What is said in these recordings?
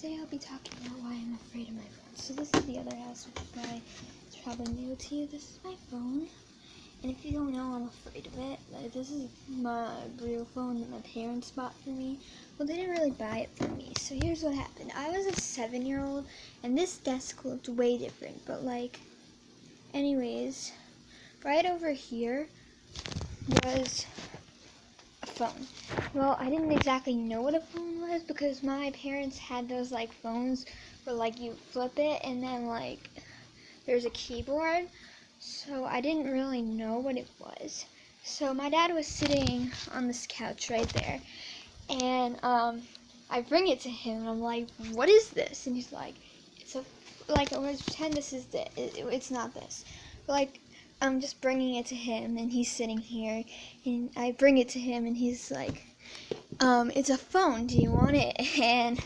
today I'll be talking about why I'm afraid of my phone. So this is the other house, which probably is probably new to you. This is my phone, and if you don't know, I'm afraid of it. Like, this is my real phone that my parents bought for me. Well, they didn't really buy it for me. So here's what happened. I was a 7-year-old, and this desk looked way different. But anyways, right over here was a phone. Well, I didn't exactly know what a phone was because my parents had those phones where you flip it and then there's a keyboard. So I didn't really know what it was. So my dad was sitting on this couch right there, and I bring it to him and I'm like, "What is this?" And he's like, "It's I'm gonna pretend this is it's not this." But I'm just bringing it to him, and he's sitting here, and I bring it to him, and he's like, "It's a phone. Do you want it?" And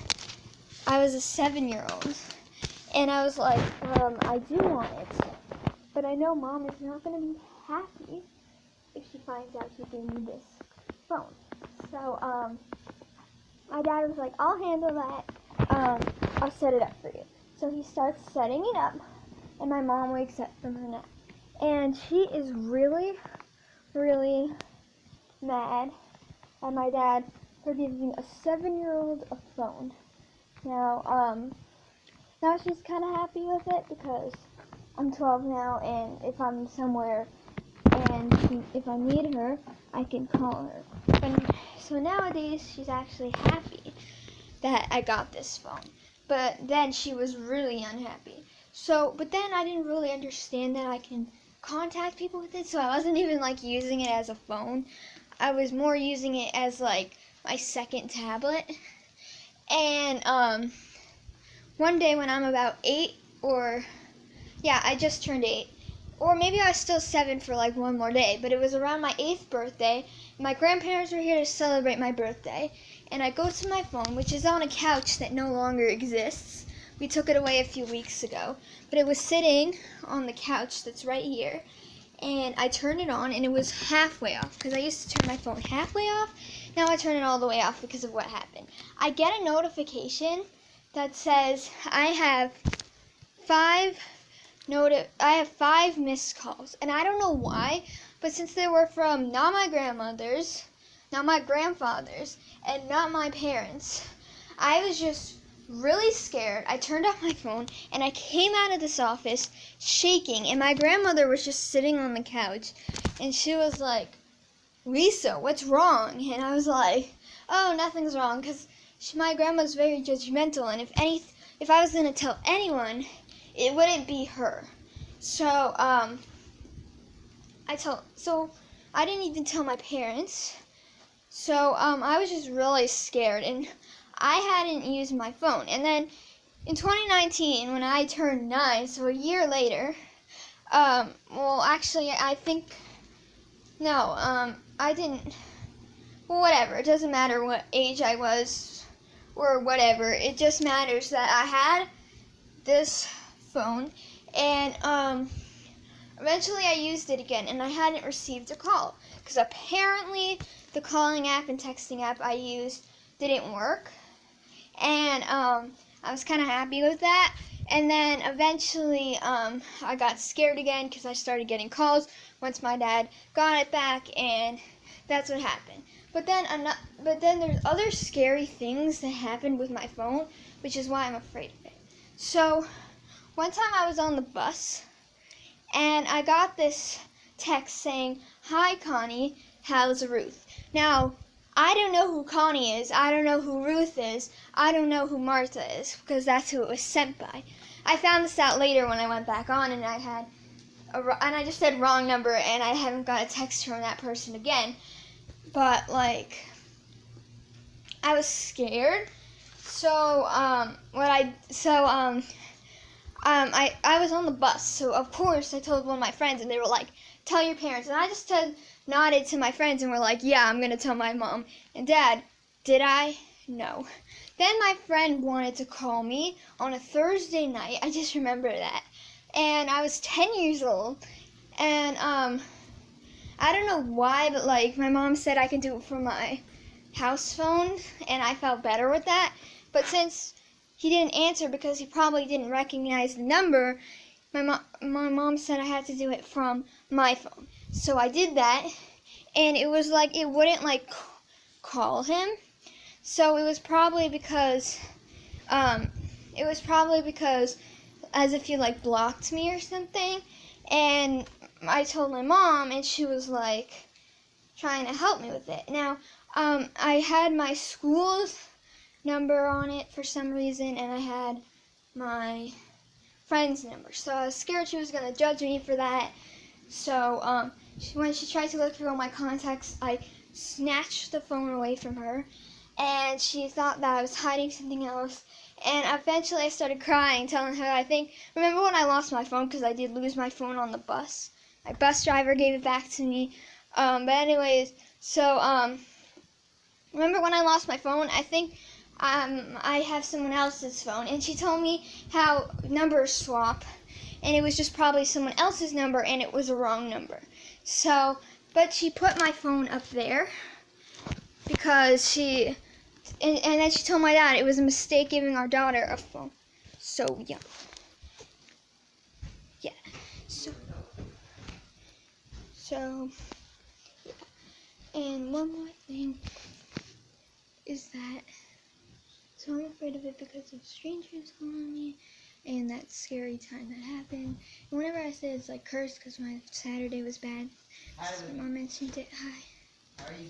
I was a 7-year-old, and I was like, "I do want it, but I know Mom is not gonna be happy if she finds out she gave me this phone." So my dad was like, "I'll handle that. I'll set it up for you." So he starts setting it up, and my mom wakes up from her nap. And she is really, really mad at my dad for giving a 7-year-old a phone. Now she's kind of happy with it because I'm 12 now, and if I'm somewhere and if I need her, I can call her. And so nowadays, she's actually happy that I got this phone. But then she was really unhappy. But then I didn't really understand that I can contact people with it, so I wasn't even using it as a phone. I was more using it as my second tablet. And one day when I'm about 8, I just turned 8, or maybe I was still 7 for one more day, but it was around my 8th birthday. My grandparents were here to celebrate my birthday, and I go to my phone, which is on a couch that no longer exists. We took it away a few weeks ago, but it was sitting on the couch that's right here, and I turned it on, and it was halfway off, because I used to turn my phone halfway off. Now I turn it all the way off because of what happened. I get a notification that says I have 5 missed calls, and I don't know why, but since they were from not my grandmother's, not my grandfather's, and not my parents, I was just really scared. I turned off my phone, and I came out of this office shaking, and my grandmother was just sitting on the couch, and she was like, "Lisa, what's wrong?" And I was like, "Oh, nothing's wrong," because my grandma's very judgmental, and if I was going to tell anyone, it wouldn't be her. So I didn't even tell my parents. So I was just really scared, and I hadn't used my phone. And then in 2019, when I turned 9, so a year later, I didn't. Well, whatever. It doesn't matter what age I was or whatever. It just matters that I had this phone, and eventually I used it again, and I hadn't received a call because apparently the calling app and texting app I used didn't work, and I was kind of happy with that. And then eventually I got scared again because I started getting calls once my dad got it back, and that's what happened. But then there's other scary things that happened with my phone, which is why I'm afraid of it. So one time I was on the bus, and I got this text saying, "Hi Connie, how's Ruth?" Now, I don't know who Connie is, I don't know who Ruth is, I don't know who Martha is, because that's who it was sent by. I found this out later when I went back on, and I just said wrong number, and I haven't got a text from that person again. But I was scared. So I was on the bus, so of course I told one of my friends, and they were like, "Tell your parents." And I just nodded to my friends and were like, "Yeah, I'm going to tell my mom and dad." Did I? No. Then my friend wanted to call me on a Thursday night. I just remember that. And I was 10 years old. And I don't know why, but my mom said I could do it from my house phone, and I felt better with that. But since he didn't answer because he probably didn't recognize the number. My mom said I had to do it from my phone. So I did that, and it was like it wouldn't like call him. So it was probably because as if you like blocked me or something. And I told my mom, and she was like trying to help me with it. Now, I had my school's number on it for some reason, and I had my friend's number. So I was scared she was going to judge me for that. So when she tried to look through all my contacts, I snatched the phone away from her, and she thought that I was hiding something else. And eventually I started crying, telling her, remember when I lost my phone, because I did lose my phone on the bus. My bus driver gave it back to me. But anyways, so remember when I lost my phone? I think I have someone else's phone, and she told me how numbers swap, and it was just probably someone else's number, and it was a wrong number. So, but she put my phone up there because and then she told my dad it was a mistake giving our daughter a phone. So, yeah. Yeah. So, yeah. And one more thing is that, so I'm afraid of it because of strangers calling me and that scary time that happened. And whenever I say it's like cursed because my Saturday was bad, my mom mentioned it. Hi.